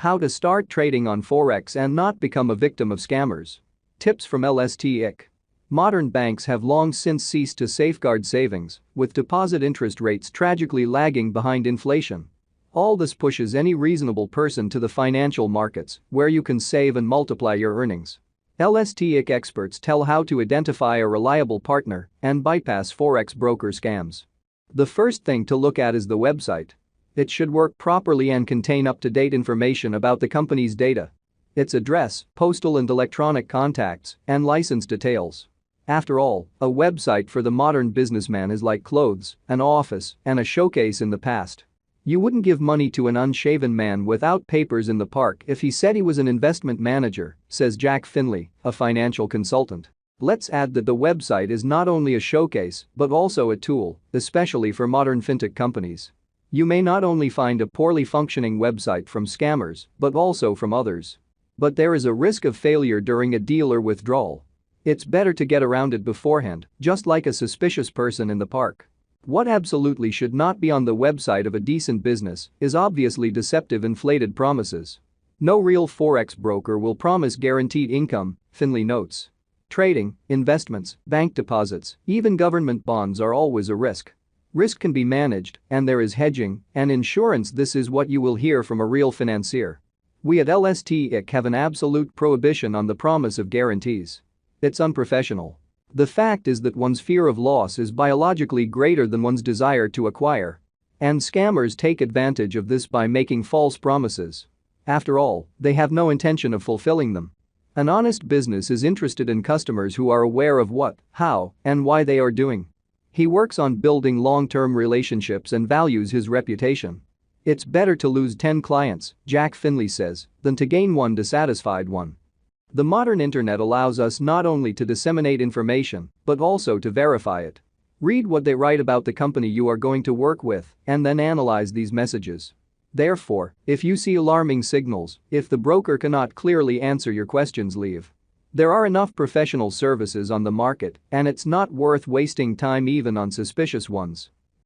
How to start trading on Forex and not become a victim of scammers. Tips from LSTIC. Modern banks have long since ceased to safeguard savings, with deposit interest rates tragically lagging behind inflation. All this pushes any reasonable person to the financial markets, where you can save and multiply your earnings. LSTIC experts tell how to identify a reliable partner and bypass Forex broker scams. The first thing to look at is the website. It should work properly and contain up-to-date information about the company's data. Its address, postal and electronic contacts, and license details. After all, a website for the modern businessman is like clothes, an office, and a showcase in the past. You wouldn't give money to an unshaven man without papers in the park if he said he was an investment manager, says Jack Finley, a financial consultant. Let's add that the website is not only a showcase but also a tool, especially for modern fintech companies. You may not only find a poorly functioning website from scammers but also from others. But there is a risk of failure during a deal or withdrawal. It's better to get around it beforehand, just like a suspicious person in the park. What absolutely should not be on the website of a decent business is obviously deceptive inflated promises. No real Forex broker will promise guaranteed income, Finley notes. Trading, investments, bank deposits, even government bonds are always a risk. Risk can be managed, and there is hedging and insurance. This is what you will hear from a real financier. We at LSTIC have an absolute prohibition on the promise of guarantees. It's unprofessional. The fact is that one's fear of loss is biologically greater than one's desire to acquire. And scammers take advantage of this by making false promises. After all, they have no intention of fulfilling them. An honest business is interested in customers who are aware of what, how, and why they are doing. He works on building long-term relationships and values his reputation. It's better to lose 10 clients, Jack Finley says, than to gain one dissatisfied one. The modern internet allows us not only to disseminate information but also to verify it. Read what they write about the company you are going to work with and then analyze these messages. Therefore, if you see alarming signals, if the broker cannot clearly answer your questions, leave. There are enough professional services on the market, and it's not worth wasting time even on suspicious ones.